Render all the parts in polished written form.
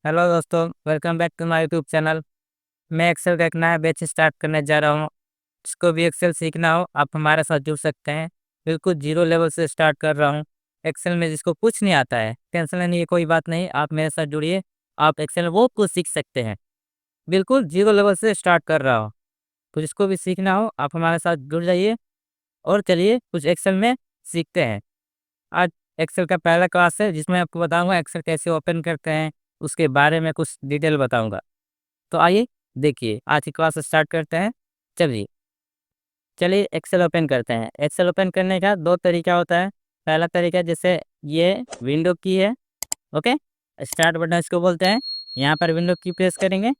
Hello दोस्तों, welcome back to my YouTube channel. मैं Excel का एक नया बैच स्टार्ट करने जा रहा हूँ। जिसको भी एक्सेल सीखना हो आप हमारे साथ जुड़ सकते हैं। बिल्कुल जीरो लेवल से स्टार्ट कर रहा हूँ। एक्सेल में जिसको कुछ नहीं आता है टेंशन लेने की कोई बात नहीं, आप मेरे साथ जुड़िए। आप एक्सेल वो कुछ सीख सकते हैं। बिल्कुल जीरो लेवल से स्टार्ट कर रहा हूँ। तो जिसको भी सीखना हो आप हमारे साथ जुड़ जाइए और चलिए कुछ एक्सेल में सीखते हैं। आज एक्सेल का पहला क्लास है जिसमें आपको बताऊंगा एक्सेल कैसे ओपन करते हैं, उसके बारे में कुछ डिटेल बताऊंगा। तो आइए देखिए आज की क्लास स्टार्ट करते हैं। चलिए चलिए एक्सेल ओपन करते हैं। एक्सेल ओपन करने का दो तरीका होता है। पहला तरीका जैसे ये विंडो की है, ओके, स्टार्ट बटन इसको बोलते हैं। यहाँ पर विंडो की प्रेस करेंगे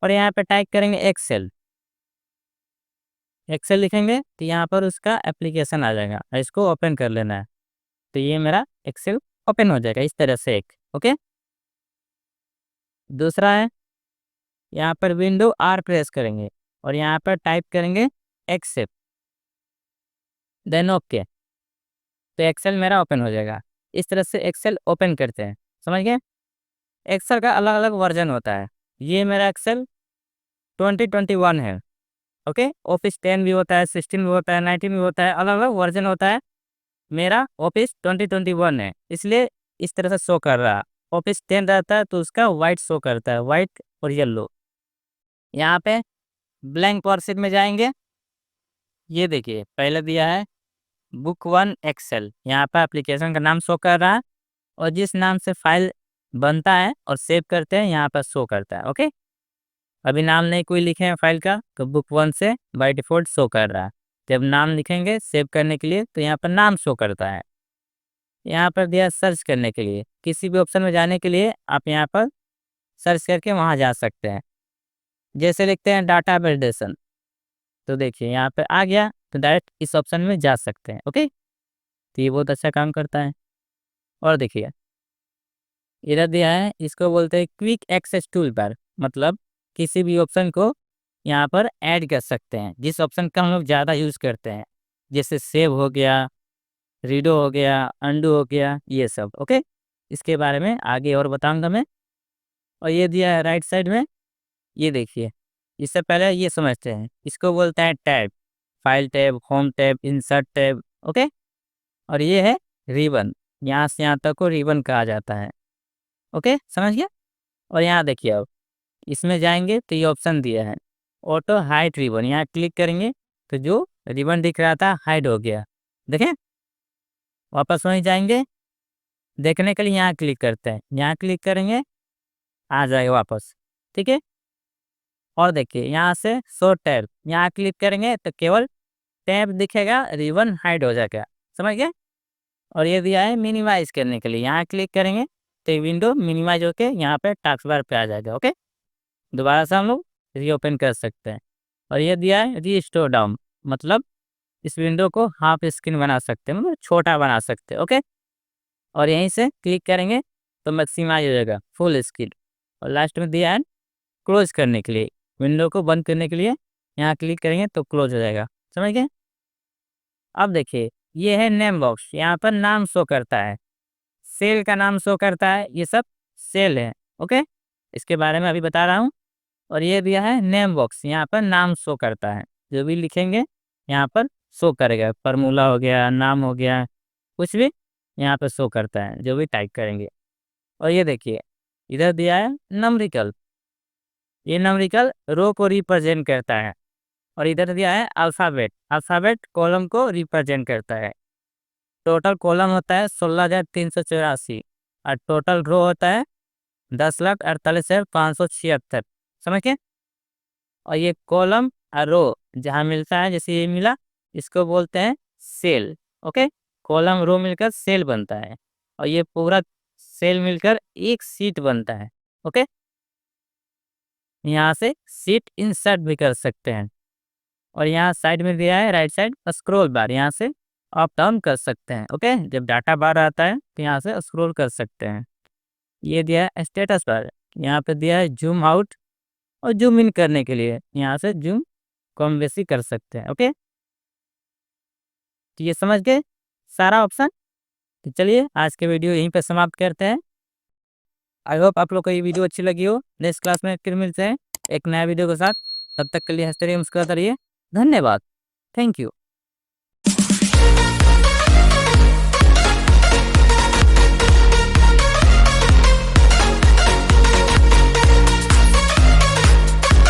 और यहाँ पर टाइप करेंगे एक्सेल। एक्सेल लिखेंगे तो यहाँ पर उसका एप्लीकेशन आ जाएगा और इसको ओपन कर लेना है। तो ये मेरा एक्सेल ओपन हो जाएगा इस तरह से एक, ओके। दूसरा है यहाँ पर विंडो आर प्रेस करेंगे और यहाँ पर टाइप करेंगे एक्सेप्ट, देन ओके। तो एक्सेल मेरा ओपन हो जाएगा। इस तरह से एक्सेल ओपन करते हैं, समझ गए। एक्सेल का अलग अलग वर्जन होता है। ये मेरा एक्सेल 2021 है, ओके। ऑफिस 10 भी होता है, 16 भी होता है, 19 भी होता है, अलग अलग वर्जन होता है। मेरा ऑफिस 2021 है, इसलिए इस तरह से शो कर रहा है। ऑफिस 10 रहता है तो उसका वाइट शो करता है, वाइट और येलो। यहाँ पे ब्लैंक वर्कशीट में जाएंगे। ये देखिए पहले दिया है बुक वन एक्सेल, यहाँ पर एप्लीकेशन का नाम शो कर रहा है और जिस नाम से फाइल बनता है और सेव करते हैं यहाँ पर शो करता है, ओके। अभी नाम नहीं कोई लिखे हैं फाइल का तो बुक वन से बाय डिफ़ॉल्ट शो कर रहा है। जब नाम लिखेंगे सेव करने के लिए तो यहाँ पर नाम शो करता है। यहाँ पर दिया सर्च करने के लिए, किसी भी ऑप्शन में जाने के लिए आप यहाँ पर सर्च करके वहाँ जा सकते हैं। जैसे लिखते हैं डाटा वैलिडेशन, तो देखिए यहाँ पर आ गया, तो डायरेक्ट इस ऑप्शन में जा सकते हैं, ओके। तो ये बहुत अच्छा काम करता है। और देखिए इधर दिया है, इसको बोलते हैं क्विक एक्सेस टूल बार, मतलब किसी भी ऑप्शन को यहाँ पर ऐड कर सकते हैं जिस ऑप्शन का हम लोग ज़्यादा यूज़ करते हैं। जैसे सेव हो गया, रीडो हो गया, अंडू हो गया, ये सब, ओके। इसके बारे में आगे और बताऊंगा मैं। और ये दिया है राइट साइड में, ये देखिए। इससे पहले ये समझते हैं, इसको बोलते हैं tab, file tab, home tab, insert tab, okay. और ये है रिबन, यहाँ से यहाँ तक को रिबन कहा जाता है, ओके, समझ गया। और यहाँ देखिए अब इसमें जाएंगे तो ये ऑप्शन दिया है ऑटो हाइड रिबन, यहाँ क्लिक करेंगे तो जो रिबन दिख रहा था हाइड हो गया, देखें। वापस वहीं जाएंगे, देखने के लिए यहाँ क्लिक करते हैं, यहाँ क्लिक करेंगे आ जाएगा वापस, ठीक है। और देखिए यहाँ से शो टैब, यहाँ क्लिक करेंगे तो केवल टैब दिखेगा, रिबन हाइड हो जाएगा, समझ गए। और ये दिया है मिनिमाइज करने के लिए, यहाँ क्लिक करेंगे तो विंडो मिनिमाइज होके यहाँ पे टास्क बार पे आ जाएगा, ओके। दोबारा से हम लोग रीओपन कर सकते हैं। और ये दिया है रीस्टोर डाउन, मतलब इस विंडो को हाफ स्क्रीन बना सकते हैं, मतलब छोटा बना सकते हैं, ओके। और यहीं से क्लिक करेंगे तो मैक्सिमाइज हो जाएगा फुल स्क्रीन। और लास्ट में दिया है क्लोज करने के लिए, विंडो को बंद करने के लिए यहाँ क्लिक करेंगे तो क्लोज हो जाएगा, समझ गए। अब देखिए ये है नेम बॉक्स, यहाँ पर नाम शो करता है, सेल का नाम शो करता है, ये सब सेल है, ओके। इसके बारे में अभी बता रहा हूँ। और ये दिया है नेम बॉक्स, यहाँ पर नाम शो करता है, जो भी लिखेंगे यहाँ पर शो करेगा, फार्मूला हो गया, नाम हो गया, कुछ भी यहाँ पर शो करता है जो भी टाइप करेंगे। और ये देखिए इधर दिया है नंबरिकल, ये नंबरिकल रो को रिप्रेजेंट करता है। और इधर दिया है अल्फ़ाबेट, अल्फ़ाबेट कॉलम को रिप्रेजेंट करता है। टोटल कॉलम होता है 16,384 और टोटल रो होता है 10,48,576, समझ के। और ये कॉलम और रो जहाँ मिलता है, जैसे ये मिला, इसको बोलते हैं सेल, ओके। कॉलम रो मिलकर सेल बनता है और ये पूरा सेल मिलकर एक सीट बनता है, ओके। यहाँ से सीट इंसर्ट भी कर सकते हैं। और यहाँ साइड में दिया है राइट साइड स्क्रॉल बार, यहाँ से अप डाउन कर सकते हैं, ओके। जब डाटा बार आता है तो यहाँ से स्क्रॉल कर सकते हैं। ये दिया है स्टेटस बार, यहाँ पे दिया है जूम आउट और जूम इन करने के लिए यहाँ से जूम कम बेसी कर सकते हैं, ओके। तो ये समझ गए सारा ऑप्शन। तो चलिए आज के वीडियो यहीं पे समाप्त करते हैं। आई होप आप लोग को ये वीडियो अच्छी लगी हो। नेक्स्ट क्लास में फिर मिलते हैं एक नया वीडियो के साथ। तब तक के लिए हंसते रहिए, मुस्कुराते रहिए। धन्यवाद। Thank you.